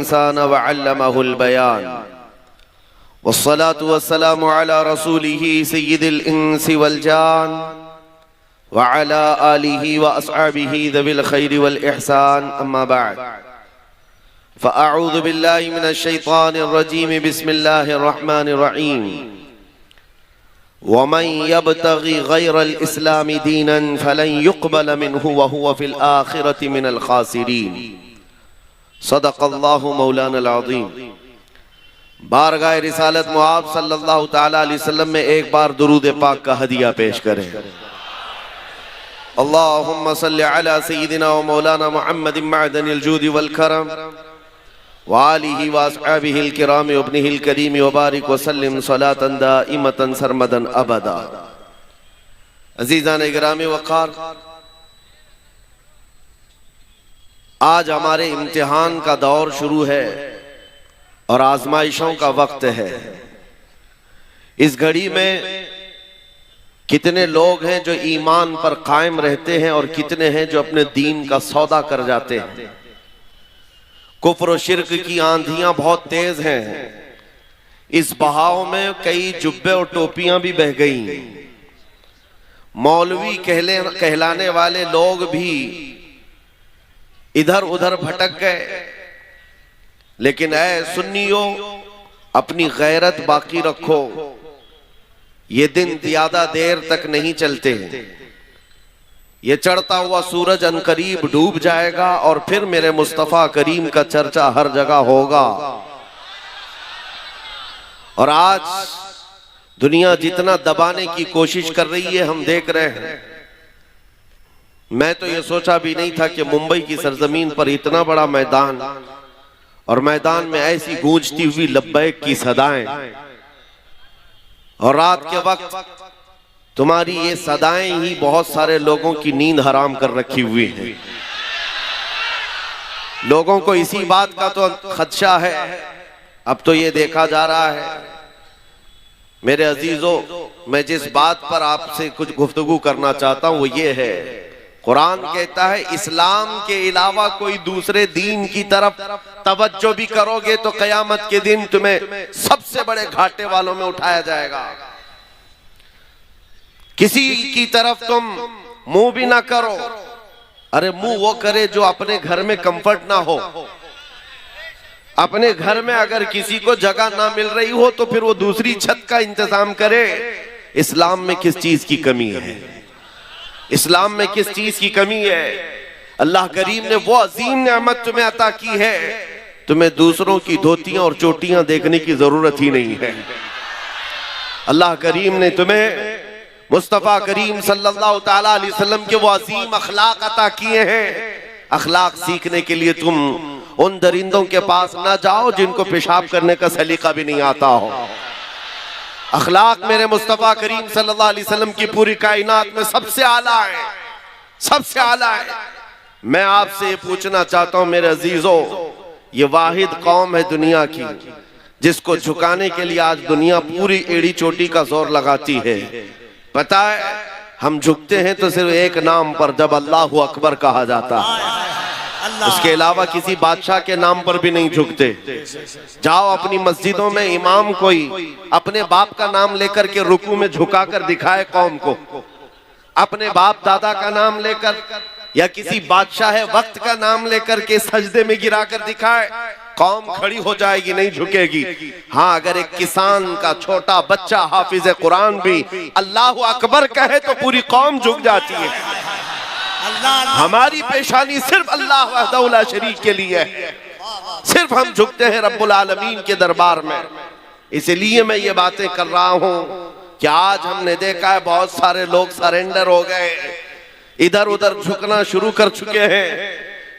इंसान व अल्लमहुल बयान वस्सलातु वस्सलामु अला रसूलिही सय्यिदिल इंसी वल जान व अला आलिही व अस्हाबिही ज़विल खैरि वल इहसान अम्मा बाद फ़अऊज़ु बिल्लाहि मिनश शैतानिर रजीम बिस्मिल्लाहिर रहमानिर रहीम वमन यब्तगी गैरल इस्लामी दीनन फलन युक़बल मिन्हु व हुवा फ़िल आखिरति मिनल खासिरीन। सदक़ल्लाहु मौलानल अज़ीम। बारगाह रिसालत मुआब सल्लल्लाहु तआला अलैहि वसल्लम में एक बार दुरूद पाक का हदिया पेश करें। अल्लाहुम्मा सल्लि अला सय्यिदिना व मौलाना मुहम्मदिन मअदनिल जूदि वल करम व आलिहि व अस्हाबिहिल किराम व इब्निहिल करीम व बारिक व सल्लिम सलातन दाइमतन सरमदन अबदा। अज़ीज़ान गिरामी वक़ार, आज हमारे इम्तिहान का दौर शुरू है और आजमाइशों का वक्त है। इस घड़ी में कितने लोग हैं जो ईमान पर कायम रहते हैं और कितने हैं जो अपने दीन का सौदा कर जाते हैं। कुफ्र और शिर्क की आंधियां बहुत तेज हैं। इस बहाव में कई जुब्बे और टोपियां भी बह गई। मौलवी कहलाने वाले लोग भी इधर उधर भटक गए। लेकिन ऐ सुन्नियों, अपनी गैरत बाकी रखो। ये दिन ज्यादा देर तक नहीं चलते हैं। ये चढ़ता हुआ सूरज अनकरीब डूब जाएगा और फिर मेरे मुस्तफा करीम का चर्चा हर जगह होगा। और आज दुनिया जितना दबाने की कोशिश कर रही है हम देख रहे हैं। मैं तो ये सोचा भी नहीं था कि मुंबई की सरजमीन पर इतना बड़ा मैदान और मैदान में ऐसी गूंजती हुई लब्बैक की सदाएं, और रात के वक्त तुम्हारी ये सदाएं ही बहुत सारे लोगों की नींद हराम कर रखी हुई है। लोगों को इसी बात का तो खदशा है। अब तो ये देखा जा रहा है। मेरे अजीजों, मैं जिस बात पर आपसे कुछ गुफ्तगू करना चाहता हूं वो ये है, कुरान कहता है इस्लाम के अलावा कोई दूसरे दीन की तरफ तवज्जो भी करोगे तो कयामत के दिन तुम्हें सबसे बड़े घाटे वालों में उठाया जाएगा। किसी की तरफ तुम मुंह भी ना करो। अरे मुंह वो करे जो अपने घर में कंफर्ट ना हो। अपने घर में अगर किसी को जगह ना मिल रही हो तो फिर वो दूसरी छत का इंतजाम करे। इस्लाम में किस चीज की कमी है? इस्लाम में किस चीज की कमी है? अल्लाह करीम ने वो अजीम नेमत तुम्हें अता की है, तुम्हें दूसरों की धोतियां और चोटियां देखने की जरूरत ही नहीं है। अल्लाह करीम ने तुम्हें मुस्तफा करीम सल्लल्लाहु तआला अलैहि वसल्लम के वो अजीम अखलाक अता किए हैं। अखलाक सीखने के लिए तुम उन दरिंदों के पास ना जाओ जिनको पेशाब करने का सलीका भी नहीं आता हो। अखलाक मेरे मुस्तफा करीम सल्लल्लाहु अलैहि वसल्लम की पूरी कायनात में सबसे आला है, सबसे आला है। मैं आपसे ये पूछना चाहता हूं मेरे अजीजों, ये वाहिद कौम है दुनिया की जिसको झुकाने के लिए आज दुनिया पूरी एड़ी चोटी का जोर लगाती है। पता है, हम झुकते हैं तो सिर्फ एक नाम पर, जब अल्लाहु अकबर कहा जाता है। उसके अलावा किसी बादशाह के नाम पर भी नहीं झुकते। जाओ अपनी मस्जिदों में इमाम कोई अपने बाप का नाम लेकर के रुकू में झुका कर दिखाए कौम को, अपने बाप दादा का नाम लेकर, या किसी बादशाह वक्त का नाम लेकर के सजदे में गिरा कर दिखाए, कौम खड़ी हो जाएगी, नहीं झुकेगी। हाँ, अगर एक किसान का छोटा बच्चा हाफिज कुरान भी अल्लाहु अकबर कहे तो पूरी कौम झुक जाती है। हमारी पेशानी सिर्फ अल्लाह वहदहु ला शरीक के लिए है। सिर्फ हम झुकते हैं रब्बुल आलमीन के दरबार में। इसलिए मैं ये बातें कर रहा हूं कि आज हमने देखा है बहुत सारे लोग सरेंडर हो गए, इधर उधर झुकना शुरू कर चुके हैं।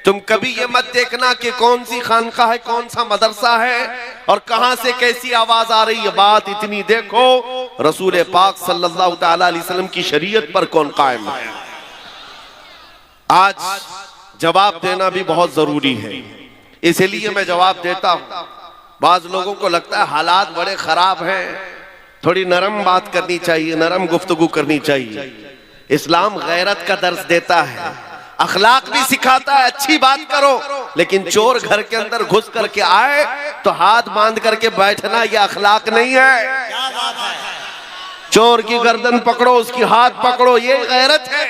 तुम कभी ये मत देखना कि कौन सी खानका है, कौन सा मदरसा है और कहां से कैसी आवाज आ रही है। बात इतनी देखो, रसूल पाक सल्लल्लाहु तआला अलैहि वसल्लम की शरीयत पर कौन कायम है। आज जवाब देना भी बहुत जरूरी है, इसलिए मैं जवाब देता हूं। बाज लोगों को लगता है हालात बड़े खराब हैं, थोड़ी नरम बात करनी चाहिए, नरम गुफ्तगू करनी चाहिए। इस्लाम गैरत का दर्स देता है, अखलाक भी सिखाता है, अच्छी बात करो, लेकिन चोर घर के अंदर घुस करके आए तो हाथ बांध करके बैठना यह अखलाक नहीं है। चोर की गर्दन पकड़ो, उसकी हाथ पकड़ो, ये गैरत है।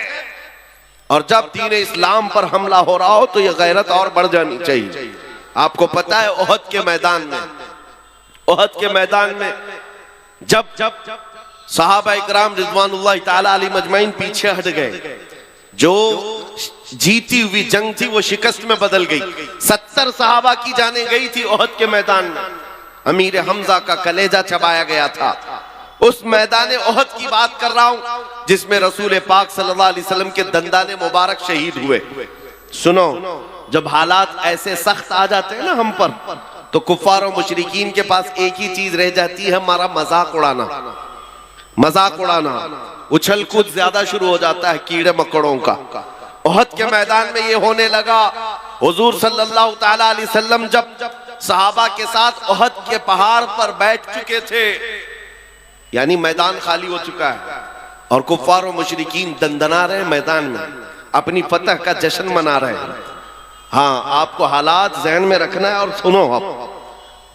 और जब दीन इस्लाम पर हमला हो रहा हो तो यह गैरत और बढ़ जानी चाहिए। आपको पता है ओहद के मैदान में जब सहाबा इकराम रिज़वानुल्लाह ताला अलैहिम अजमईन पीछे हट गए, जो जीती हुई जंग थी वो शिकस्त में बदल गई। 70 सहाबा की जाने गई थी ओहद के मैदान में, अमीर हमजा का कलेजा चबाया गया था। उस मैदान ओहद की बात कर रहा हूं जिसमें रसूल पाक सल्लल्लाहु अलैहि वसल्लम के दंदाने मुबारक शहीद हुए। सुनो, जब हालात ऐसे सख्त आ जाते हैं ना हम पर, तो कुफ्फार और मुशरिकीन के पास एक ही चीज रह जाती है, हमारा मजाक उड़ाना, उछल कूद ज्यादा शुरू हो जाता है कीड़े मकोड़ों का। ओहद के मैदान में ये होने लगा। हुजूर सल्लल्लाहु ताला अलैहि वसल्लम जब सहाबा के साथ ओहद के पहाड़ पर बैठ चुके थे, यानी मैदान खाली हो चुका है और कुफ्फार और मुशरिकीन दंदना रहे मैदान में, अपनी फतह का जश्न मना रहे हैं। हाँ, आपको हालात ज़हन में रखना है। और सुनो,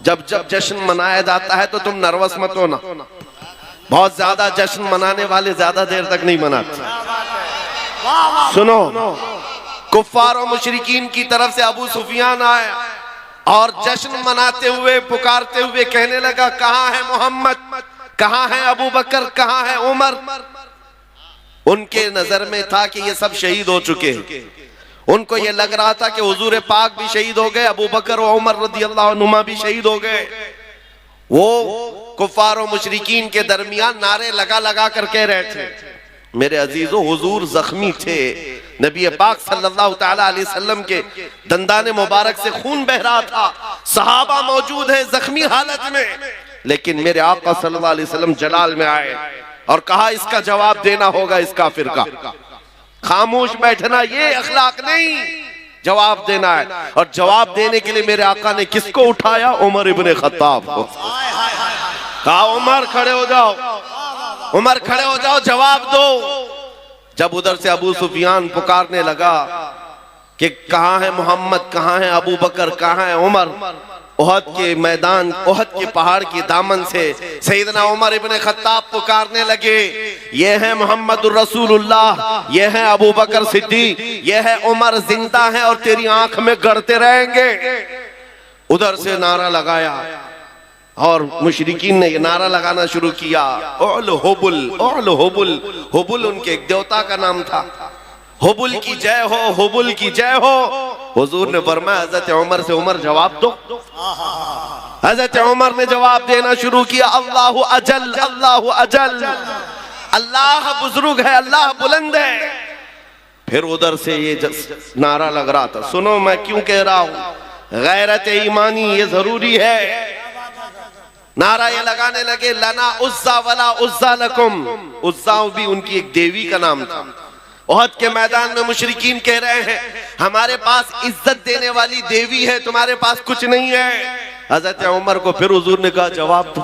जब जश्न मनाया जाता है तो तुम नर्वस मत होना। बहुत ज्यादा जश्न मनाने वाले ज्यादा देर तक नहीं मनाते। सुनो, कुफ्फार और मुशरिकीन की तरफ से अबू सुफियान आया और जश्न मनाते हुए पुकारते हुए कहने लगा, कहाँ है मोहम्मद, कहाँ है अबू बकर, कहाँ है उमर। उनके नजर में था कि ये सब शहीद हो चुके हैं। उनको ये लग रहा था कि हुजूर पाक भी शहीद हो गए, अबू बकर और उमर रदियल्लाहु अन्हुमा भी शहीद हो गए। वो कुफ्फार और मुशरिकीन के दरमियान नारे लगा कर कह रहे थे, मेरे अजीजों, हुजूर जख्मी थे, नबी पाक सल्लल्लाहु ताला अलैहि वसल्लम के दंदाने मुबारक से खून बह रहा था, सहाबा मौजूद है जख्मी हालत में, लेकिन मेरे आका सल्लल्लाहु अलैहि वसल्लम जलाल में आए और कहा इसका जवाब देना होगा इस काफिर का। खामोश बैठना ये अखलाक नहीं, जवाब देना है। और जवाब देने के लिए मेरे आका ने किसको उठाया? उमर इब्ने खत्ताब को। कहा उमर खड़े हो जाओ, उमर खड़े हो जाओ, जवाब दो। जब उधर से अबू सुफियान पुकारने लगा कि कहाँ है मोहम्मद, कहाँ है अबू बकर, कहाँ है उमर, ओहद के मैदान, ओहद के पहाड़ की दामन से सैयदना उमर इब्ने खत्ताब पुकारने लगे, ये है मोहम्मदुर रसूलुल्लाह, ये है अबू बकर सिद्दीक, ये है उमर, जिंदा है और तेरी आंख में गड़ते रहेंगे। उधर से नारा लगाया और मुशरिकीन ने नारा लगाना शुरू किया, ओल हुबुल, ओल हुबुल। हुबुल उनके एक देवता का नाम था। हुबुल की जय हो, हुबुल की जय हो। हुजूर ने फरमाया हजरत उमर से, उमर जवाब दो। हजरत उमर ने जवाब देना शुरू किया, अल्लाहु अजल, अल्लाहु अजल, अल्लाह बुजुर्ग है, अल्लाह बुलंद है। फिर उधर से ये नारा लग रहा था। सुनो मैं क्यों कह रहा हूं, गैरत ईमानी ये जरूरी है। नारा ये लगाने लगे, लना उज्जा वला उज्जा लकुम। उज्जा भी उनकी एक देवी का नाम था। ओहद के मैदान में मुशरिकीन कह रहे हैं, हमारे पास इज्जत देने वाली देवी है, तुम्हारे पास कुछ नहीं है। हजरत उमर को फिर हुजूर ने कहा जवाब दो।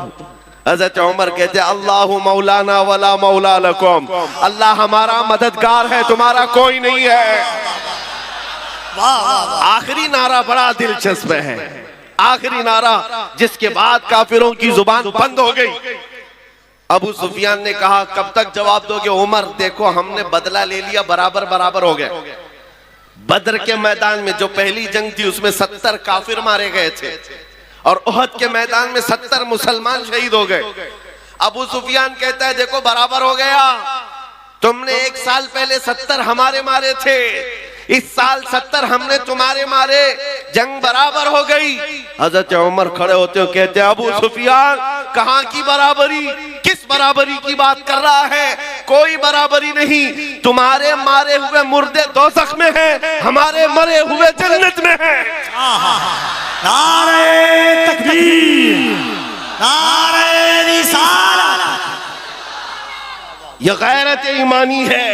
हजरत उमर कहते, अल्लाहु मौलाना वला मौला लकुम, अल्लाह हमारा मददगार है, तुम्हारा कोई नहीं है। आखिरी नारा बड़ा दिलचस्प है, आखिरी नारा जिसके बाद काफिरों की जुबान बंद हो गई। अबू सुफियान ने कहा, कब तक जवाब दोगे? उमर देखो, हमने बदला ले लिया, बराबर बराबर हो गए। बदर के मैदान में जो पहली जंग थी उसमें 70 काफिर मारे गए थे और ओहद के मैदान में 70 मुसलमान शहीद हो गए। अबू सुफियान कहता है, देखो बराबर हो गया, तुमने एक साल पहले 70 हमारे मारे थे, इस साल 70 हमने तुम्हारे मारे, जंग बराबर हो गई। हजरत उमर खड़े होते हो कहते हैं, अबू सुफियान कहाँ की बराबरी, किस बराबरी की बात कर रहा है? कोई बराबरी नहीं, तुम्हारे मारे हुए मुर्दे दोज़ख में हैं, हमारे मरे हुए जन्नत में हैं। नारे तकबीर, नारे रिसालत। यह गैरत ईमानी है।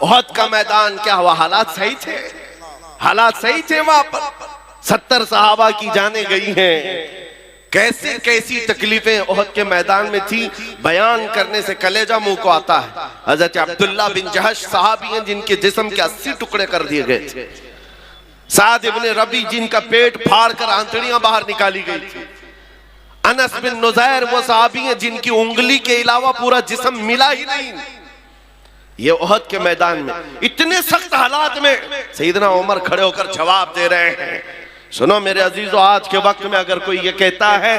ओहद का मैदान क्या हुआ? हालात सही थे, हालात सही थे। वहां पर 70 सहाबा की जाने गई हैं, कैसे कैसी तकलीफें ओहद के मैदान में थी, बयान करने से कलेजा मुंह को आता है। हजरत अब्दुल्ला बिन जहश सहाबी हैं जिनके जिस्म के 80 टुकड़े कर दिए गए थे। साद इब्ने रबी जिनका पेट फाड़ कर आंतड़ियां बाहर निकाली गई थी। अनस बिन नुज़ैर वो सहाबी हैं जिनकी उंगली के अलावा पूरा जिस्म मिला ही नहीं। ये ओहद के मैदान में इतने सख्त हालात में सैयदना उमर खड़े होकर जवाब दे रहे हैं। सुनो मेरे अजीजों, आज के वक्त में अगर कोई ये कहता है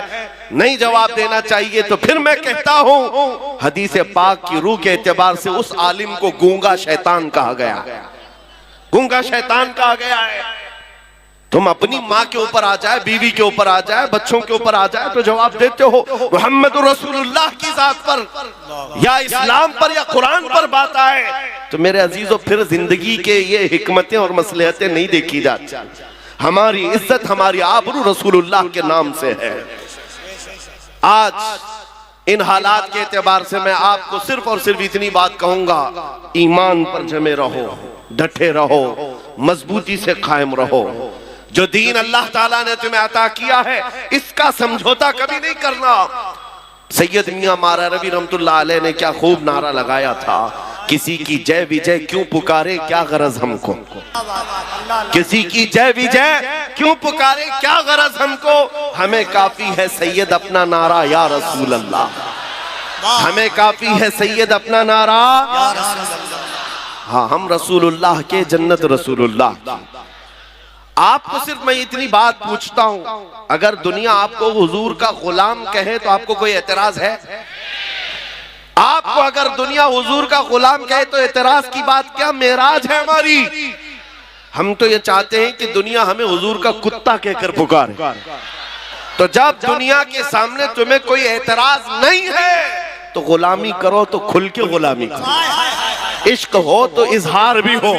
नहीं जवाब देना चाहिए, तो फिर मैं कहता हूं हदीस पाक की रूह के एतबार से उस आलिम को गूंगा शैतान कहा गया, गूंगा शैतान कहा गया है। तुम अपनी माँ के ऊपर आ जाए, बीवी के ऊपर आ जाए, बच्चों के ऊपर आ जाए तो जवाब देते हो। मोहम्मद रसूलुल्लाह की जात पर या इस्लाम पर या कुरान पर बात आए तो मेरे अजीजों फिर जिंदगी के ये हिकमतें और मसलहतें नहीं देखी जाती। हमारी इज्जत, हमारी आबरू रसूलुल्लाह के नाम से है। आज इन हालात के एतबार से मैं आपको सिर्फ और सिर्फ इतनी बात कहूंगा, ईमान पर जमे रहो, डटे रहो, मजबूती से कायम रहो। जो दीन अल्लाह ताला ने तुम्हें अता किया है इसका समझौता कभी नहीं करना। सैयद मियां मारा रवि रहमतुल्लाह अलैह ने क्या खूब नारा लगाया था, किसी की जय विजय क्यों पुकारे क्या गरज हमको, किसी की जय विजय क्यों पुकारे क्या गरज हमको, हमें काफी है सैयद अपना नारा या रसूल अल्लाह, हमें काफी है सैयद अपना नारा। हाँ, हम रसूलुल्लाह के, जन्नत रसूलुल्लाह। आपको सिर्फ मैं इतनी बात पूछता हूं, अगर दुनिया आपको हुजूर का गुलाम कहे तो आपको कोई एतराज है? आपको अगर दुनिया हुजूर का गुलाम कहे तो एतराज की बात क्या? मेराज है हमारी। हम तो ये चाहते हैं कि दुनिया हमें हुजूर का कुत्ता कहकर पुकारे। तो जब दुनिया के सामने तुम्हें कोई एतराज नहीं है तो गुलामी करो तो खुल के गुलामी करो। इश्क हो तो इजहार भी हो।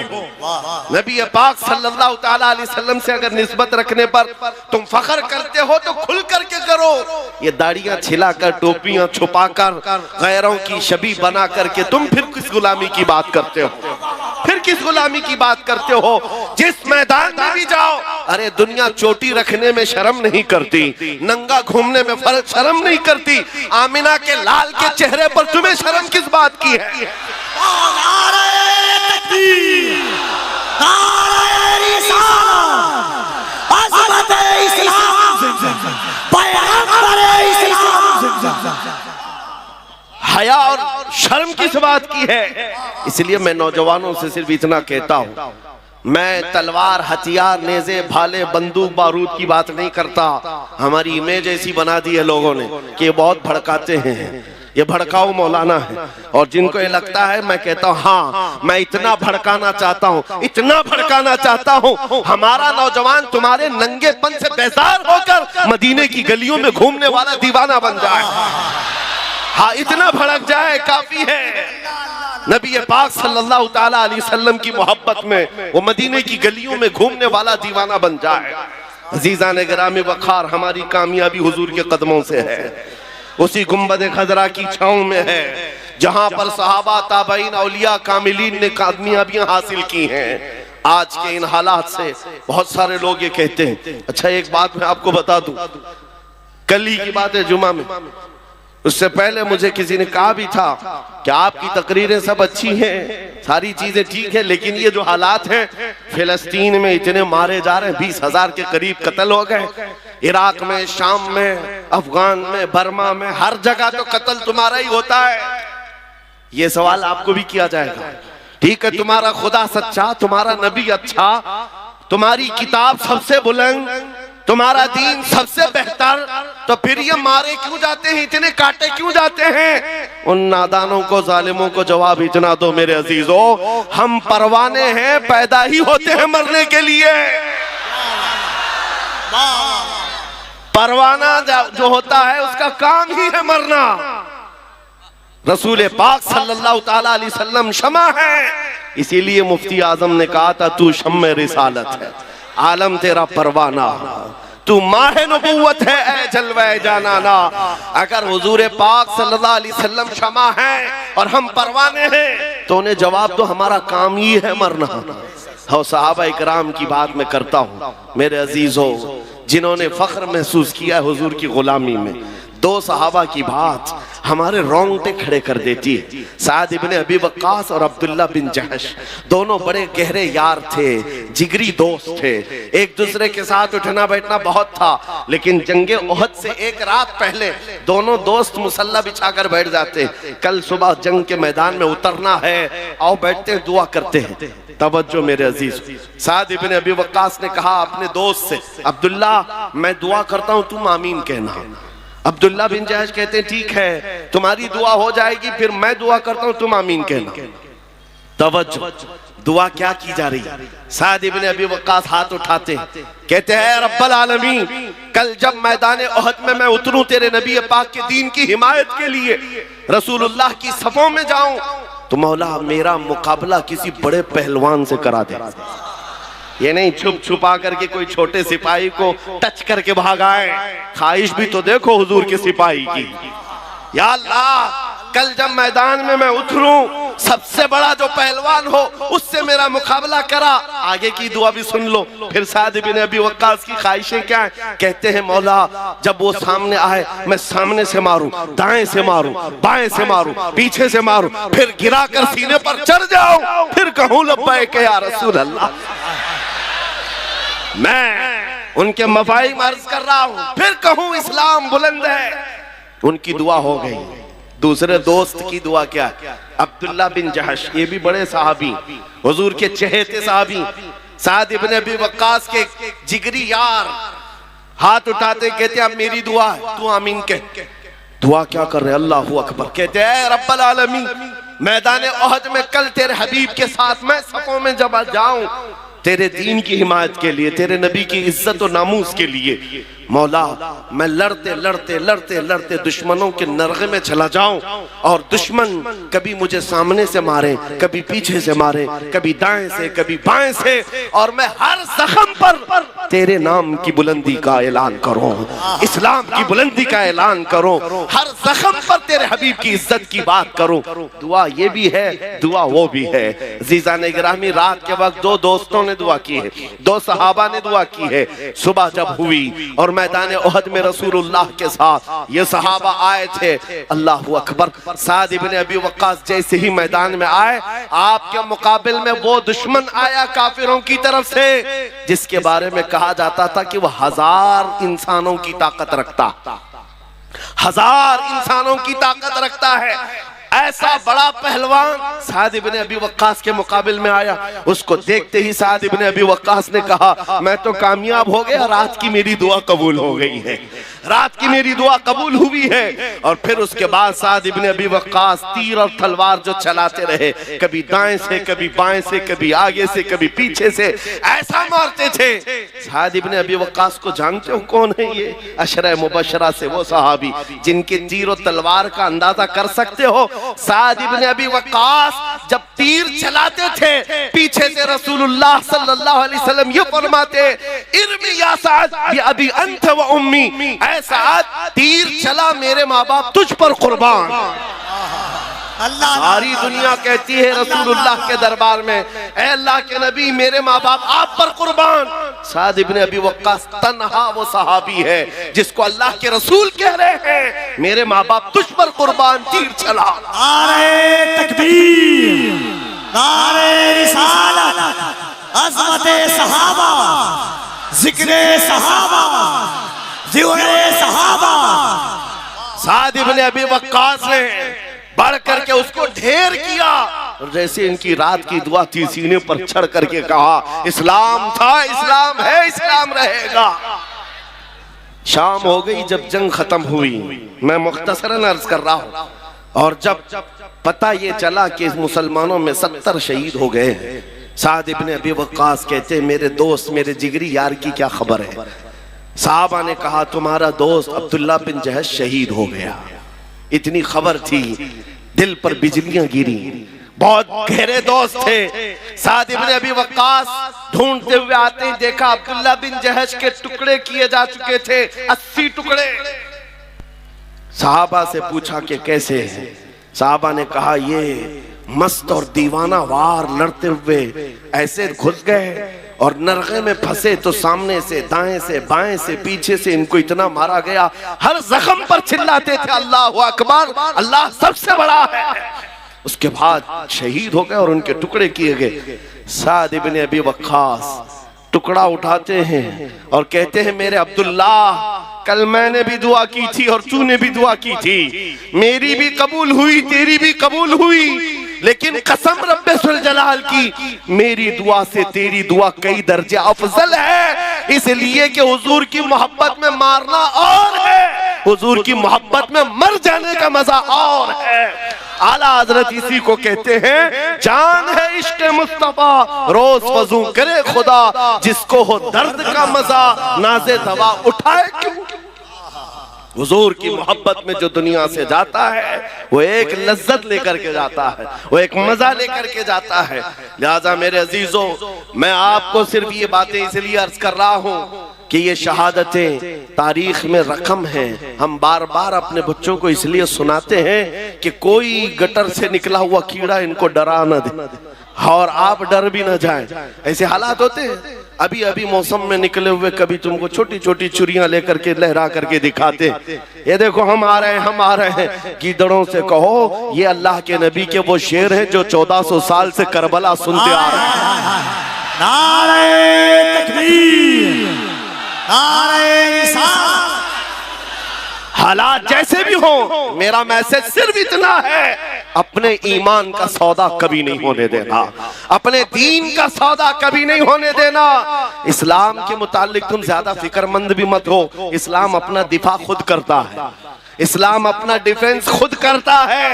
नबी पाक सल्लल्लाहु ताला अलैहि वसल्लम से अगर निस्बत रखने पर तुम फख्र करते हो तो खुल करके करो। ये दाढ़ियां छिलाकर, टोपियां छुपाकर, गैरों की शबी बना करके तुम फिर किस गुलामी की बात करते हो? फिर किस गुलामी की बात करते हो? जिस मैदान में भी जाओ, अरे दुनिया चोटी रखने में शर्म नहीं करती, नंगा घूमने में शर्म नहीं करती, आमिना के लाल के चेहरे पर तुम्हें शर्म किस बात की है? हया और शर्म किस बात की है? इसलिए मैं नौजवानों से सिर्फ इतना कहता हूं, मैं तलवार, हथियार, नेज़े, भाले, बंदूक, बारूद की बात नहीं करता। हमारी इमेज ऐसी बना दी है लोगों ने कि ये बहुत भड़काते हैं, ये भड़काऊ मौलाना है। और जिनको ये लगता है, मैं कहता हूँ हाँ, मैं इतना भड़काना चाहता हूँ, इतना भड़काना चाहता हूँ, हमारा नौजवान तुम्हारे नंगेपन से बेजार होकर मदीने की गलियों में घूमने वाला दीवाना बन जाए। हाँ, इतना भड़क जाए काफी है। नबी पाक सल्लल्लाहु ताला अलैहि वसल्लम की मोहब्बत में वो मदीने की गलियों में घूमने वाला दीवाना बन जाए। अजीज़ान गिरामी वक़ार, हमारी कामयाबी हुजूर के कदमों से है, उसी गुंबद खजरा की छांव में है जहां पर सहाबा, ताबईन, औलिया, कामिलीन ने कामयाबियां हासिल की हैं। आज के इन हालात से बहुत सारे लोग ये कहते हैं। अच्छा, एक बात मैं आपको बता दूं, कल ही की बात है, जुमा में, उससे पहले मुझे किसी ने कहा भी था कि आपकी तकरीरें सब अच्छी हैं, सारी चीजें ठीक है, लेकिन ये जो हालात हैं, फिलिस्तीन में इतने मारे जा रहे हैं, 20,000 के करीब कत्ल हो गए, इराक में, शाम में, अफगान में, बर्मा में, हर जगह तो कत्ल तुम्हारा ही होता है। ये सवाल आपको भी किया जाएगा। ठीक है, तुम्हारा खुदा सच्चा, तुम्हारा नबी अच्छा, तुम्हारी किताब सबसे बुलंद, तुम्हारा दीन सबसे बेहतर, तो फिर ये मारे क्यों जाते हैं, इतने काटे क्यों जाते हैं? उन नादानों को, जालिमों को जवाब इतना दो मेरे अजीजों, हम परवाने हैं, पैदा ही होते हैं मरने के लिए। परवाना जो होता है उसका काम ही है मरना। रसूल पाक सल्लल्लाहु ताला अलैहि वसल्लम शमा है, इसीलिए मुफ्ती आजम ने कहा था, तू शम्मे रिसालत है, आलम तेरा परवाना, तू माहे नबूवत है, ऐ जलवे जानाना। अगर हुजूर पाक सल्लल्लाहु अलैहि वसल्लम शमा है और हम परवाने हैं तो उन्हें जवाब दो, हमारा काम ही है मरना। और सहाबा इकराम की बात मैं करता हूँ मेरे अजीजों, जिन्होंने फख्र महसूस किया हुजूर की गुलामी में। दो सहाबा की बात हमारे रोंगटे खड़े कर देती है। साद इब्ने अबी वक्कास और अब्दुल्ला बिन जहश दोनों बड़े गहरे यार थे, जिगरी दोस्त थे। एक दूसरे के साथ उठना बैठना बहुत था, लेकिन जंगे ओहद से एक रात पहले दोनों दोस्त मुसल्ला बिछाकर बैठ जाते। कल सुबह जंग के मैदान में उतरना है, आओ बैठते हैं, दुआ करते हैं। तवज्जो मेरे अजीज, साद इब्ने अबी वक्कास ने कहा अपने दोस्त से, अब्दुल्ला मैं दुआ करता हूं, तुम आमीन कहना। अब्दुल्ला बिन जहश कहते हैं ठीक है, तुम्हारी दुआ हो जाएगी, फिर मैं दुआ करता हूं, तुम आमीन कहना। तवज्जो, दुआ क्या की जा रही है? साद इब्ने अबी वक्कास हाथ उठाते कहते हैं रब्बल आलमीन, कल जब मैदान ओहद में मैं उतरूं तेरे नबी पाक के दीन की हिमायत के लिए, रसूलुल्लाह की सफों में जाऊं, तो मौला मेरा मुकाबला किसी बड़े पहलवान से करा दे। ये नहीं छुप छुपा करके कोई छोटे सिपाही को टच करके भागाए। ख्वाहिश भी तो देखो हुजूर के सिपाही की। या अल्लाह, कल जब मैदान में मैं उतरूं, सबसे बड़ा जो पहलवान हो उससे मेरा मुकाबला करा। आगे की दुआ भी सुन लो। फिर साद इब्ने अबी वक्कास की ख्वाहिशें क्या है? कहते हैं मौला जब वो सामने आए, मैं सामने से मारूं, दाएं से मारूं, बाएं से मारूं, पीछे से मारूं, फिर गिरा कर सीने पर चढ़ जाऊं, फिर कहूं लब्बैक या रसूल अल्लाह। मैं उनके मफाहिम अर्ज कर रहा हूं, फिर कहूं इस्लाम बुलंद है। उनकी दुआ हो गई। दूसरे दोस्त की दुआ क्या? अब्दुल्ला बिन जहश, ये भी बड़े सहाबी, हुजूर के चहेते सहाबी, साद इब्ने अबी वक्कास के जिगरी यार, हाथ उठाते कहते अब मेरी दुआ है, तू आमीन कह। दुआ क्या कर रहे? अल्लाहू अकबर। कहते हैं रब्बल आलमीन, मैदान ओहद में कल तेरे हबीब के साथ मैं सफों में जब जाऊं, तेरे दीन की हिमायत के लिए, तेरे नबी की इज्जत और नामूस के लिए, मौला मैं लड़ते लड़ते लड़ते लड़ते दुश्मनों के नरगे में चला जाऊं, और दुश्मन कभी मुझे सामने से मारे, कभी पीछे से मारे, कभी दाएं से, कभी बाएं से, और मैं हर जख्म पर तेरे नाम की बुलंदी का ऐलान करूं, इस्लाम की बुलंदी का ऐलान करूं, हर जख्म पर तेरे हबीब की इज्जत की बात करूं। दुआ ये भी है, दुआ वो भी है। अज़ीज़ान गिरामी, रात के वक्त दो दोस्तों ने दुआ की है, दो सहाबा ने दुआ की है। सुबह जब हुई और मैदान ओहद में रसूलुल्लाह के साथ ये सहाबा आए थे, अल्लाहू अकबर, साद इब्ने अबी वक्कास जैसे ही मैदान में आए, आपके मुकाबिल में वो दुश्मन आया काफिरों की तरफ से, जिसके बारे में कहा जाता था कि वह 1000 इंसानों की ताकत रखता, 1000 इंसानों की ताकत रखता है। ऐसा बड़ा पहलवान साद इब्ने अबी वक्कास के मुकाबिल में आया। उसको देखते ही साद इब्ने अबी वक्कास ने कहा मैं तो कामयाब हो गया, रात की मेरी दुआ कबूल हो गई है, रात की मेरी दुआ कबूल हुई है। और फिर उसके बाद साद इब्ने अबी वक्कास तीर और तलवार जो चलाते रहे, कभी दाएं से, कभी बाएं से, कभी आगे से, कभी पीछे से, ऐसा मारते थे। साद इब्ने अबी वक्कास को जानते हो कौन है? ये अशरा मुबशरा से वो सहाबी जिनके तीर और तलवार का अंदाजा कर सकते हो। साद इब्ने अबी वक्कास जब तीर चलाते थे, पीछे से रसूलुल्लाह सल्लल्लाहु अलैहि वसल्लम ये फरमाते, इरमी या साद या अबी अंत व उम्मी, ऐ साद तीर चला मेरे माँ बाप तुझ पर कुर्बान। सारी दुनिया कहती है रसूलुल्लाह के दरबार में, ऐ अल्लाह के नबी मेरे माँ बाप आप पर कुर्बान। साद इब्ने अबी वक्कास तन्हा वो सहाबी है जिसको अल्लाह के रसूल कह रहे हैं मेरे माँ बाप तुझ पर कुर्बान, तीर चला। नारे तकबीर, नारे रिसालत, अज़मते सहाबा, जिक्रे सहाबा, जिक्रे सहाबा। साद इब्ने अबी वक्कास ने बढ़ करके उसको ढेर किया, और जैसे इनकी रात की दुआ थी, सीने पर चढ़ करके कहा इस्लाम था, इस्लाम है, इस्लाम रहेगा। शाम हो गई जब जंग खत्म हुई, मैं मुख्तसरन अर्ज कर रहा हूं, और जब पता ये चला कि मुसलमानों में 70 शहीद हो गए हैं, साद इब्ने अबी वक्कास कहते मेरे दोस्त, मेरे जिगरी यार की क्या खबर है? साहबा ने कहा तुम्हारा दोस्त अब्दुल्ला बिन जहश शहीद हो गया। इतनी खबर थी, दिल पर बिजलियां गिरी। बहुत गहरे दोस्त थे। साद इब्ने अबी वक्कास ढूंढते हुए आते, देखा अब्दुल्ला बिन जहश के टुकड़े किए जा चुके थे, 80 टुकड़े। साहबा से पूछा कि कैसे हैं? साहबा ने कहा ये मस्त और दीवाना वार लड़ते हुए ऐसे घुस गए और नरगे में फंसे तो सामने से, दाएं से, बाएं से, पीछे से इनको इतना मारा गया, हर जख्म पर चिल्लाते थे अल्लाह अकबर, अल्लाह सबसे बड़ा है। उसके बाद शहीद हो गए और उनके टुकड़े किए गए। साद इब्ने अबी वक्कास टुकड़ा उठाते हैं और कहते हैं मेरे अब्दुल्ला, कल मैंने भी दुआ की थी और तूने भी दुआ की थी, मेरी भी कबूल हुई, तेरी भी कबूल हुई, लेकिन कसम रब्बे सुल जलाल की, मेरी दुआ से तेरी दुआ कई दर्जे अफजल है, इसलिए कि हुजूर की मोहब्बत में मारना और है, हुजूर की मोहब्बत में मर जाने का मजा और है। आला हजरत इसी को कहते हैं, जान है इश्क मुस्तफा, रोज वजू करे खुदा, जिसको हो दर्द का मजा नाज़े दवा उठाए क्यों। हुजूर की मोहब्बत में जो दुनिया से जाता है वो एक लज्जत लेकर के जाता है, वो एक मजा लेकर के जाता है। लिहाजा मेरे अजीजों, मैं आपको सिर्फ ये बातें इसलिए अर्ज कर रहा हूँ कि ये शहादतें तारीख में रकम हैं। हम बार बार अपने बच्चों को इसलिए सुनाते हैं कि कोई गटर से निकला हुआ कीड़ा इनको डरा न दे और आप डर भी न जाएं। ऐसे हालात होते हैं। अभी अभी मौसम में निकले हुए कभी तुमको छोटी छोटी चुरियां लेकर के लहरा करके दिखाते, ये देखो हम आ रहे हैं, हम आ रहे हैं। गीदड़ों से कहो ये अल्लाह के नबी के वो शेर हैं जो 1400 साल से करबला सुनते आ रहे हैं। नारे तकबीर, नारे रिसालत। हालात जैसे भी हो, मेरा मैसेज सिर्फ इतना है, अपने ईमान का सौदा कभी नहीं होने देना, अपने दीन का सौदा कभी नहीं होने देना। इस्लाम के मुतालिक तुम ज्यादा फिक्रमंद भी मत हो। इस्लाम अपना दिफा खुद करता है, इस्लाम अपना डिफेंस खुद करता है।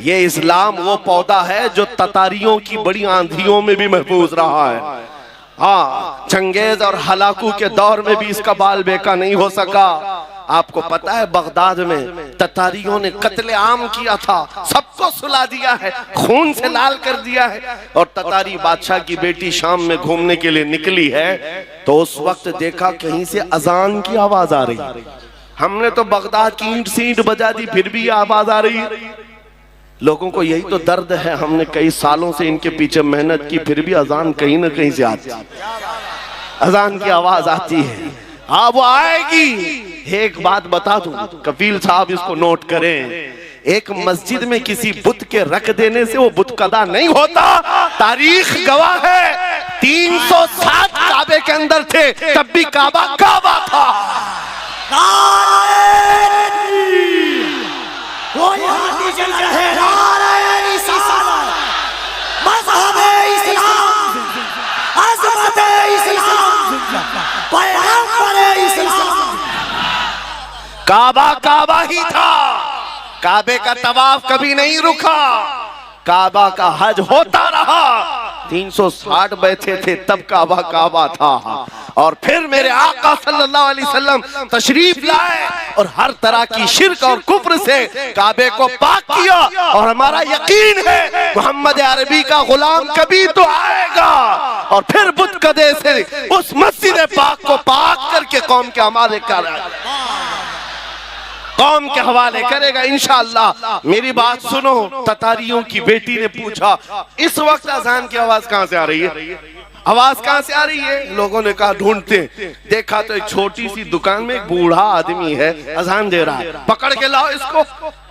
ये इस्लाम वो पौधा है जो ततारियों की बड़ी आंधियों में भी महफूज रहा है। हाँ, चंगेज और हलाकू के दौर में भी इसका बाल बेका नहीं हो सका। आपको पता है बगदाद में ततारियों ने कत्ले आम किया था, सबको सुला दिया है, खून से लाल कर दिया है। और ततारी बादशाह की बेटी शाम में घूमने के लिए निकली है तो उस वक्त देखा कहीं से अजान की आवाज आ रही। हमने तो बगदाद की ईंट से ईंट बजा दी, फिर भी आवाज आ रही। लोगों को यही तो दर्द है, हमने कई सालों से इनके पीछे मेहनत की, फिर भी अजान कहीं ना कहीं से आती, अजान की आवाज आती है। हाँ वो आएगी। एक बात बता दूं, कफील साहब इसको नोट करें, एक मस्जिद में किसी बुत के रख देने से वो बुत कदा नहीं होता। तारीख गवाह है, 307 काबे के अंदर थे तब भी काबा काबा था। वो हाथी चल रहे, नारे रिसालत, मज़हब-ए इस्लाम, अज़मत-ए इस्लाम, पैगंबर-ए इस्लाम। काबा काबा ही था, काबे का तवाफ कभी नहीं रुका, काबा का हज होता रहा। 360 बैठे थे तब काबा काबा था। और फिर मेरे आका सल्लल्लाहु अलैहि वसल्लम तशरीफ लाए और हर तरह की शिर्क और कुफ्र से काबे को पाक किया। और हमारा यकीन है मोहम्मद अरबी का गुलाम कभी तो आएगा और फिर बुत कदे से उस मस्जिद पाक को पाक करके कौम के हवाले कौम के हवाले करेगा इंशाअल्लाह। मेरी बात सुनो, ततारियों की बेटी ने पूछा इस वक्त अजान की आवाज कहां से आ रही है, आवाज कहां से आ रही है। लोगों ने कहा ढूंढते, देखा तो एक छोटी सी दुकान में एक बूढ़ा आदमी है अजान दे रहा है, पकड़ के लाओ इसको।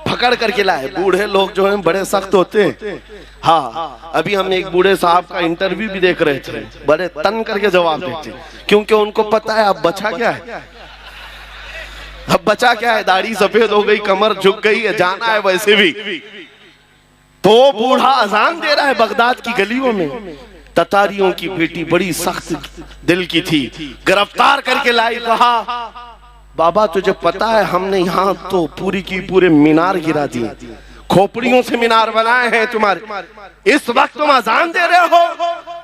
पकड़ करके लाए। बूढ़े लोग जो हैं बड़े सख्त होते हैं। हाँ, अभी हम एक बूढ़े साहब का इंटरव्यू भी देख रहे थे, बड़े तन करके जवाब देते, क्योंकि उनको पता है अब बचा क्या है, अब बचा क्या है, दाढ़ी सफेद हो गई, कमर झुक गई है, जाना है वैसे भी। तो बूढ़ा अजान दे रहा है बगदाद की गलियों में। ततारियों की बेटी बड़ी सख्त दिल की थी, गिरफ्तार करके लाई। कहा बाबा तुझे पता है हमने यहाँ तो पूरी की पूरे मीनार गिरा दिए, खोपड़ियों से मीनार बनाए हैं तुम्हारे, इस वक्त तुम अजान दे रहे हो।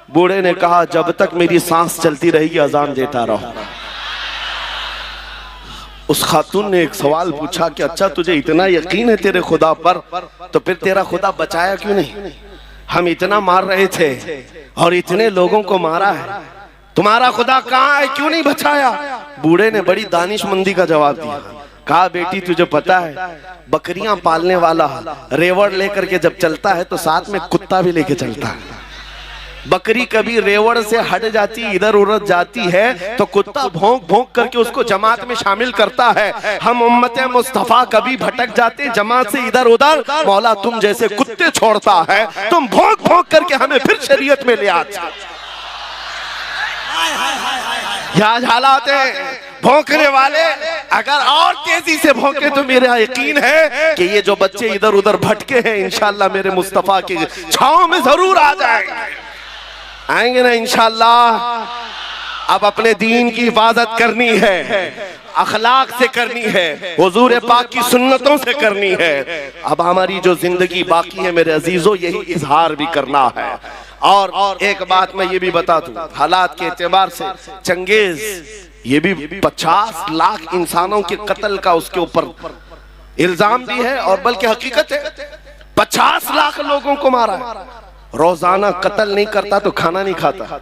बूढ़े ने कहा जब तक मेरी सांस चलती रहेगी अजान देता रहो। उस खातून ने एक सवाल पूछा कि अच्छा तुझे इतना यकीन है तेरे खुदा पर, तो फिर तेरा खुदा बचाया क्यों नहीं, हम इतना मार रहे थे और इतने लोगों को मारा है, तुम्हारा खुदा कहाँ है, क्यों नहीं बचाया। बूढ़े ने बड़ी दानिशमंदी का जवाब दिया। कहा बेटी तुझे पता है बकरियां पालने वाला रेवड़ लेकर के जब चलता है तो साथ में कुत्ता भी लेके चलता है। बकरी कभी रेवड़ से हट जाती, इधर उधर जाती है तो कुत्ता भौंक भौंक करके उसको जमात में शामिल करता है। हम उम्मते मुस्तफा कभी भटक जाते जमात से इधर उधर, मौला तुम जैसे कुत्ते छोड़ता है, तुम भौंक भौंक करके हमें फिर शरीयत में ले आते। आज हालात है भौंकने वाले अगर और तेजी से भौंके तो मेरा यकीन है कि ये जो बच्चे इधर उधर भटके हैं इंशाअल्लाह मेरे मुस्तफा की छांव में जरूर आ आएंगे ना इंशाअल्लाह। अब अपने दीन की हिफाजत करनी है, अखलाक से करनी है, हुजूर पाक की सुन्नतों से करनी है। अब हमारी जो जिंदगी बाकी है मेरे अजीजों यही इजहार भी करना है। और एक बात मैं ये भी बता दूं, हालात के एतबार से चंगेज ये भी 50 लाख इंसानों के कत्ल का उसके ऊपर इल्जाम भी है और बल्कि हकीकत है 50 लाख लोगों को मारा है। रोजाना कत्ल नहीं करता तो खाना नहीं खाता।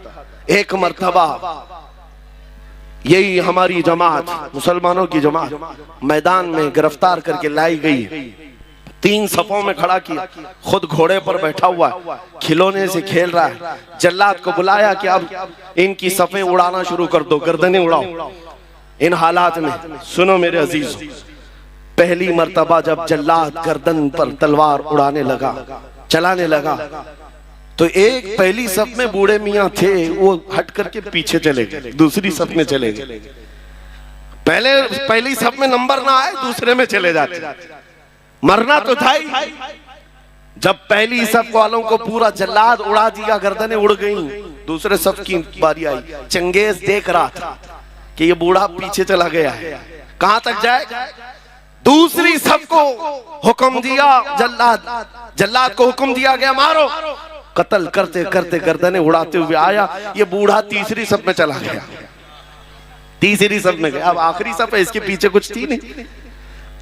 एक मर्तबा यही हमारी जमात, मुसलमानों की जमात मैदान में गिरफ्तार करके लाई गई, 3 सफों में खड़ा किया, खुद घोड़े पर बैठा हुआ खिलौने से खेल रहा है। जल्लाद को बुलाया कि अब इनकी सफें उड़ाना शुरू कर दो, गर्दनें उड़ाओ। इन हालात में सुनो मेरे अजीज, पहली मर्तबा जब जल्लाद गर्दन पर तलवार उड़ाने लगा, चलाने लगा, तो एक पहली सफ में बूढ़े मियाँ थे, वो हट करके पीछे चले गए, दूसरी सफ में चले गए। पहली सफ में नंबर ना आए दूसरे में चले जाते, मरना तो था ही। जब पहली सफ वालों को पूरा जल्लाद उड़ा दिया, गर्दनें उड़ गईं, दूसरे सफ की बारी आई। चंगेज देख रहा था कि ये बूढ़ा पीछे चला गया है, कहां तक जाएगा। दूसरी सफ को हुक्म दिया, जल्लाद को हुक्म दिया गया मारो। कत्ल करते करते गर्दनें उड़ाते हुए आया, ये बूढ़ा तीसरी सफ में चला गया, तीसरी सफ में गया। अब आखिरी सफ है, इसके पीछे कुछ थी नहीं।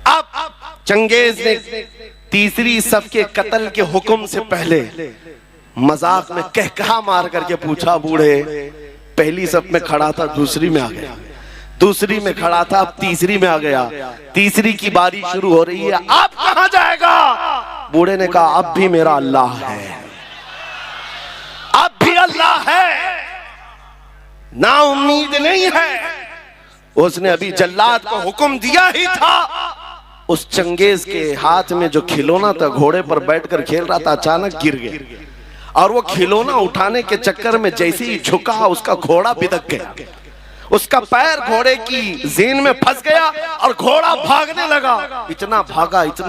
अब चंगेज ने तीसरी सफ के कत्ल के हुक्म से पहले मजाक में कहकहा मार करके पूछा, बूढ़े पहली सफ में खड़ा था दूसरी में आ गया, दूसरी में खड़ा था अब तीसरी में आ गया, तीसरी की बारी शुरू हो रही है, अब कहां जाएगा। बूढ़े ने कहा अब भी मेरा अल्लाह है, अब भी अल्लाह है, ना उम्मीद नहीं है। उसने अभी जल्लाद को हुक्म दिया ही था। उस चंगेज के हाथ में जो खिलौना था, घोड़े पर बैठकर खेल रहा था, अचानक गिर गया और वो खिलौना उठाने के चक्कर में जैसे ही झुका उसका घोड़ा बिदक गया, उसका पैर घोड़े की जेन में फंस गया और घोड़ा भागने लगा। इतना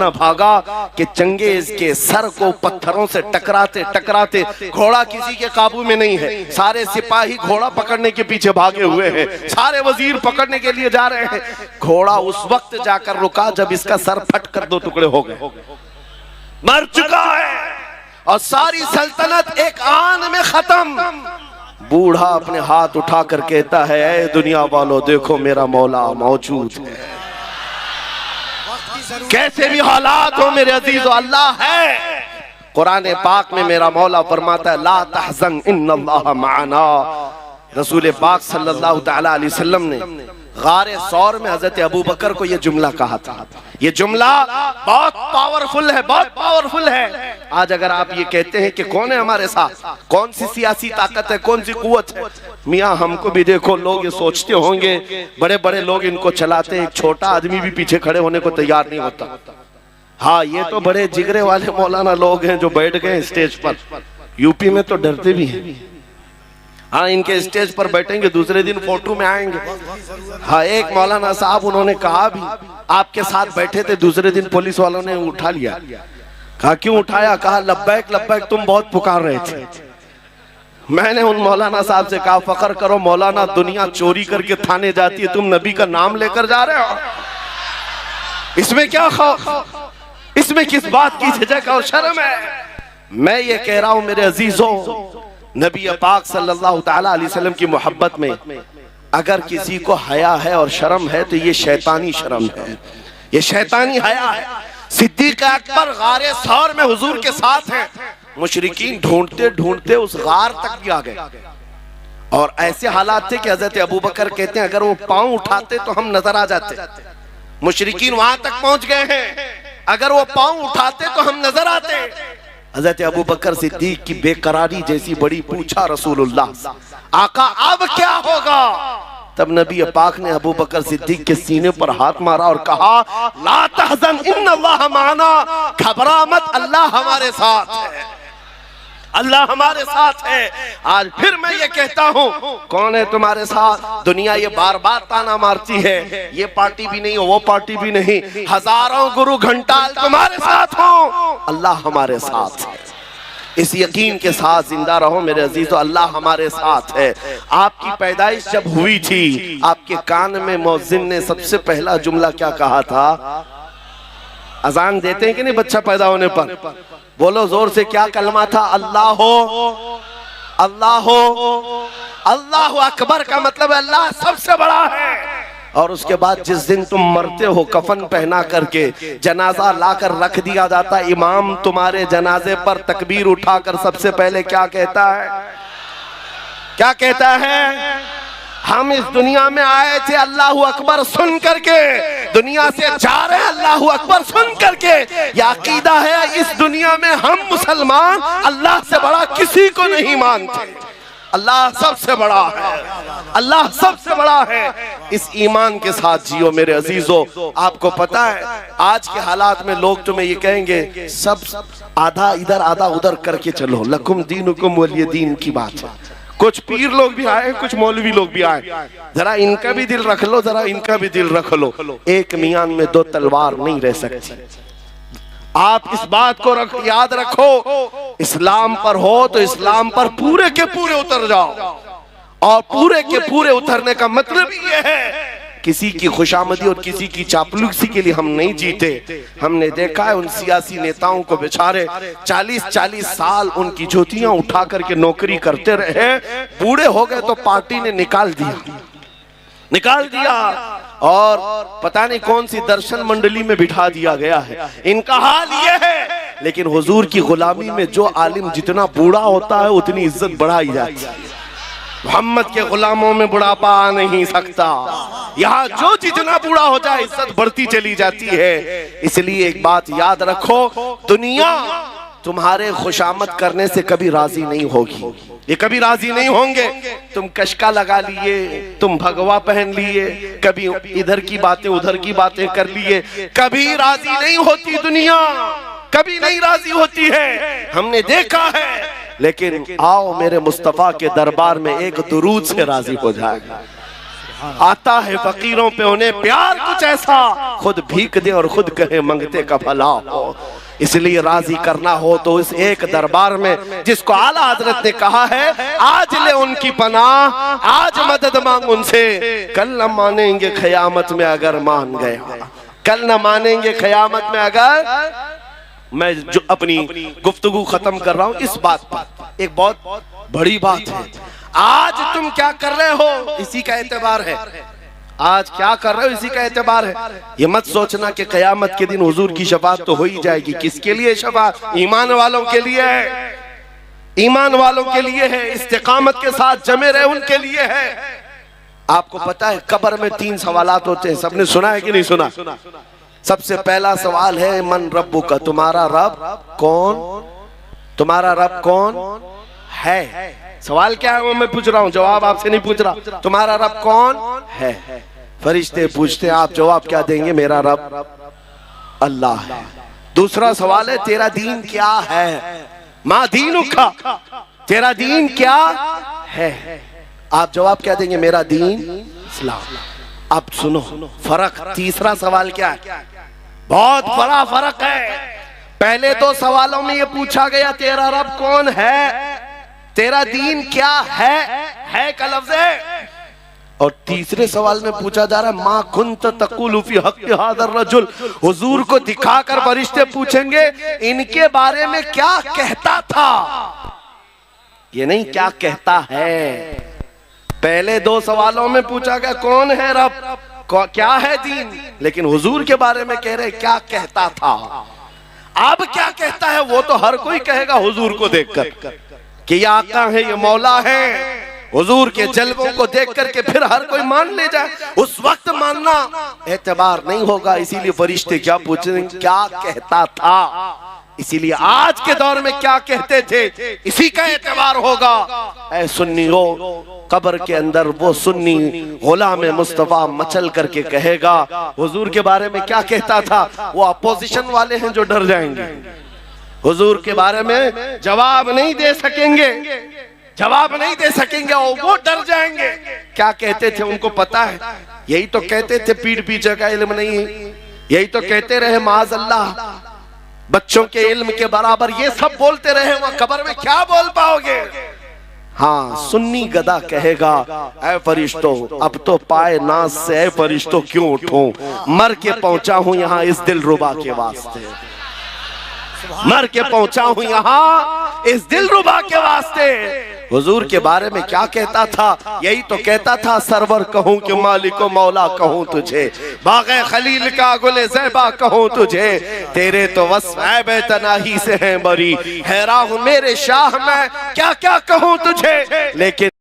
भागा कि चंगेज के सर को पत्थरों से टकराते टकराते घोड़ा किसी के काबू में नहीं है। सारे सिपाही घोड़ा पकड़ने के पीछे भागे हुए हैं, सारे वजीर पकड़ने के लिए जा रहे हैं। घोड़ा उस वक्त जाकर रुका जब इसका सर फट कर 2 टुकड़े हो गए, मर चुका है और सारी सल्तनत एक आन में खत्म। बूढ़ा अपने हाथ उठाकर कहता है, ऐ दुनिया वालों देखो मेरा मौला मौजूद है। कैसे भी हालात हो मेरे अजीजों, अल्लाह है। कुरान पाक में मेरा मौला फरमाता है, ला तहज़न इन्नल्लाह माना। रसूल पाक सल्लल्लाहु तआला अलैहि वसल्लम ने गारे सौर में हजरत अबू बकर को यह जुमला कहा था। ये जुमला बहुत पावरफुल है, बहुत पावरफुल है। आज अगर आप ये कहते हैं कि कौन है हमारे साथ, कौन सी सियासी ताकत है, कौन सी कुव्वत है, मियाँ हमको भी देखो। लोग ये सोचते होंगे बड़े बड़े लोग इनको चलाते हैं, एक छोटा आदमी भी पीछे खड़े होने को तैयार नहीं होता। हाँ, ये तो बड़े जिगरे वाले मौलाना लोग हैं जो बैठ गए स्टेज पर। यूपी में तो डरते भी हैं। हाँ, इनके स्टेज पर बैठेंगे दूसरे दिन फोटो में आएंगे। हाँ, एक मौलाना साहब उन्होंने कहा भी, आपके साथ बैठे थे, दूसरे दिन पुलिस वालों ने उठा लिया। कहा क्यों उठाया? कहा लब्बैक लब्बैक तुम बहुत पुकार रहे थे। मैंने उन मौलाना साहब से कहा, फख्र करो मौलाना, दुनिया चोरी करके थाने जाती है, तुम नबी का नाम लेकर जा रहे हो, इसमें क्या खौफ, इसमें किस बात की झिझक और शर्म है। मैं ये कह रहा हूं मेरे अजीजों, नबी पाक सल्लल्लाहु तआला अलैहि वसल्लम की मोहब्बत में अगर किसी को हया है और शर्म है तो ये शैतानी शर्म है, ये शैतानी हया है। सिद्दीक अकबर गारे सौर में हुजूर के साथ हैं, मुशरिकीन ढूंढते ढूंढते उस गार तक भी आ गए और ऐसे हालात थे कि हजरत अबू बकर कहते हैं अगर वो पांव उठाते तो हम नजर आ जाते। मुशरिकीन वहां तक पहुंच गए हैं, अगर वो पांव उठाते तो हम नजर आते। हजरत अबू बकर सिद्दीक की बेकरारी जैसी बड़ी पूछा रसूलुल्लाह, आका अब क्या होगा? तब नबी पाक ने अबू बकर सिद्दीक के सीने पर हाथ मारा और कहा, ला तहज़न इन्नल्लाह माना, घबरा मत, अल्लाह हमारे साथ है, अल्लाह हमारे साथ है। आज फिर मैं ये कहता हूँ, कौन है तुम्हारे साथ? दुनिया ये बार बार ताना मारती है, ये पार्टी भी नहीं, वो पार्टी भी नहीं, हजारों गुरु घंटाल तुम्हारे साथ हो, अल्लाह हमारे साथ है। इस यकीन के साथ जिंदा रहो मेरे अजीजों, अल्लाह हमारे साथ है। आपकी पैदाइश जब हुई थी, आपके कान में मौज़िन ने सबसे पहला जुमला क्या कहा था? अजान देते हैं कि नहीं बच्चा पैदा होने पर? बोलो जोर से, क्या कलमा था? अल्लाह हो, अल्लाह हो, अल्लाह अकबर का मतलब अल्लाह सबसे बड़ा है। और उसके बाद जिस दिन तुम मरते हो, कफन पहना करके जनाजा लाकर रख दिया जाता, इमाम तुम्हारे जनाजे पर तकबीर उठाकर सबसे पहले क्या कहता है? क्या कहता है? हम इस दुनिया में आए थे अल्लाहू अकबर सुन करके, दुनिया से जा रहे अल्लाहू अकबर सुन करके। यह अकीदा है, इस दुनिया में हम मुसलमान अल्लाह से बड़ा किसी को नहीं मानते। अल्लाह सबसे बड़ा है, अल्लाह सबसे बड़ा है। इस ईमान के साथ जियो मेरे अजीजों। आपको पता है आज के हालात में लोग तुम्हें ये कहेंगे, सब आधा इधर आधा उधर करके चलो, लकुम दीनुकुम वलिय दीन की बात है। कुछ पीर लोग भी आए, कुछ मौलवी लोग भी आए, जरा इनका भी दिल रख लो, जरा इनका भी दिल रख लो। एक मियान में दो तलवार नहीं रह सकती। आप इस बात को याद रखो, इस्लाम पर हो तो इस्लाम पर पूरे के पूरे उतर जाओ। और पूरे के पूरे उतरने का मतलब ये है, किसी की खुशामदी और किसी की चापलूसी के लिए हम नहीं जीते। हमने देखा है उन सियासी नेताओं को बेचारे 40-40 साल उनकी ज्योतियां उठा करके नौकरी करते रहे, बूढ़े हो गए तो पार्टी ने निकाल दिया और पता नहीं कौन सी दर्शन मंडली में बिठा दिया गया है। इनका हाल ये है। लेकिन हुजूर की गुलामी में जो आलिम जितना बूढ़ा होता है उतनी इज्जत बढ़ाई जाती है। मोहम्मद के गुलामों में बुढ़ापा आ नहीं सकता। यहाँ जो जितना बूढ़ा हो जाए इज्जत बढ़ती चली जाती है। इसलिए एक बात याद रखो, दुनिया तुम्हारे खुशामद करने से कभी राजी नहीं होगी, ये कभी राजी नहीं होंगे। तुम कशका लगा लिए, तुम भगवा पहन लिए, कभी इधर की बातें उधर की बातें कर लिए, कभी राजी नहीं होती दुनिया, कभी नहीं राजी होती है, हमने देखा है। लेकिन आओ मेरे मुस्तफा के दरबार में एक दुरूद से राजी हो जाएगा। आता है फकीरों पे उन्हें प्यार कुछ ऐसा, खुद भीख दे और खुद कहे मंगते का भला हो। इसलिए राजी करना हो तो इस एक दरबार में जिसको आला हजरत ने कहा है, आज ले उनकी पनाह, आज मदद मांग उनसे, कल न मानेंगे क़यामत में अगर मान गया, कल न मानेंगे क़यामत में अगर। मैं जो अपनी गुफ्तगू खत्म कर रहा हूँ इस बात पर, एक बहुत बड़ी बात है। आज तुम क्या कर रहे हो इसी का एतबार है, आज क्या कर रहे हो इसी का एतबार है। ये मत सोचना कि क़यामत के दिन हुजूर की शफाअत तो हो ही जाएगी। किसके लिए शफाअत? ईमान वालों के लिए है, ईमान वालों के लिए है, इस्तिकामत के साथ जमे रहे उनके लिए है। आपको पता है कब्र में 3 सवालात होते हैं, सबने सुना है कि नहीं सुना? सबसे पहला सवाल है, मन रब्बु का, तुम्हारा रब कौन, तुम्हारा रब कौन है। सवाल क्या है वो मैं पूछ रहा हूँ, जवाब आपसे नहीं पूछ रहा। तुम्हारा रब कौन है? फरिश्ते पूछते हैं, आप जवाब क्या देंगे? मेरा रब अल्लाह है। दूसरा सवाल है, तेरा दीन क्या है? मा दीनुका, तेरा दीन क्या है? आप जवाब क्या देंगे? मेरा दीन इस्लाम। अब सुनो फर्क, तीसरा सवाल क्या है? बहुत बड़ा फर्क है। पहले 2 सवालों में ये पूछा गया तेरा रब कौन है, तेरा दीन क्या है का लफ्ज़ है। और तीसरे सवाल में पूछा जा रहा है, मा कुंत तक़ूलु फी हक़्क़ि हाज़र रजुल। हुजूर को दिखाकर फरिश्ते पूछेंगे इनके बारे में क्या कहता था, ये नहीं क्या कहता है। पहले 2 सवालों में पूछा गया कौन है रब, क्या है दीन, लेकिन हुजूर के बारे में कह रहे क्या कहता था। अब क्या कहता है वो तो हर कोई कहेगा हुजूर को देखकर कि ये आका है, ये मौला है। हुजूर के जलवों को देख करके फिर हर कोई मान ले जाए, उस वक्त मानना एतबार नहीं होगा। इसीलिए फरिश्ते क्या पूछ रहे, क्या कहता था। इसीलिए आज के दौर में क्या कहते थे, इसी का एतबार होगा। ऐ सुन्नी हो, कब्र के अंदर वो सुन्नी गुलाम मुस्तफा मचल करके कहेगा हुजूर के बारे में क्या कहता था। वो अपोजिशन वाले हैं जो डर जाएंगे, हुजूर के बारे में जवाब नहीं दे सकेंगे, जवाब नहीं दे सकेंगे और वो डर जाएंगे। क्या कहते थे उनको पता है, यही तो कहते थे पीठ पीछे का इल्म नहीं है, यही तो कहते रहे माज अल्लाह बच्चों के इल्म के बराबर, ये सब बोलते रहे, वहां कब्र में क्या बोल पाओगे। हाँ, सुन्नी गदा कहेगा ऐ फरिश्तों अब तो पाए नाज से ऐ फरिश्तों क्यों उठूं, मर के पहुंचा हूं यहाँ इस दिलरुबा के वास्ते, मर के पहुंचा हूं यहाँ इस दिलरुबा के वास्ते। हुजूर के बारे में क्या कहता था, यही तो कहता था सरवर कहूं कि मालिको मौला कहूं तुझे, बाग़े खलील का गुले ज़ैबा कहूं तुझे, तेरे तो वस्फ़ ऐब तनाही से हैं बरी, हैरान हूं मेरे शाह मैं क्या क्या कहूं तुझे। लेकिन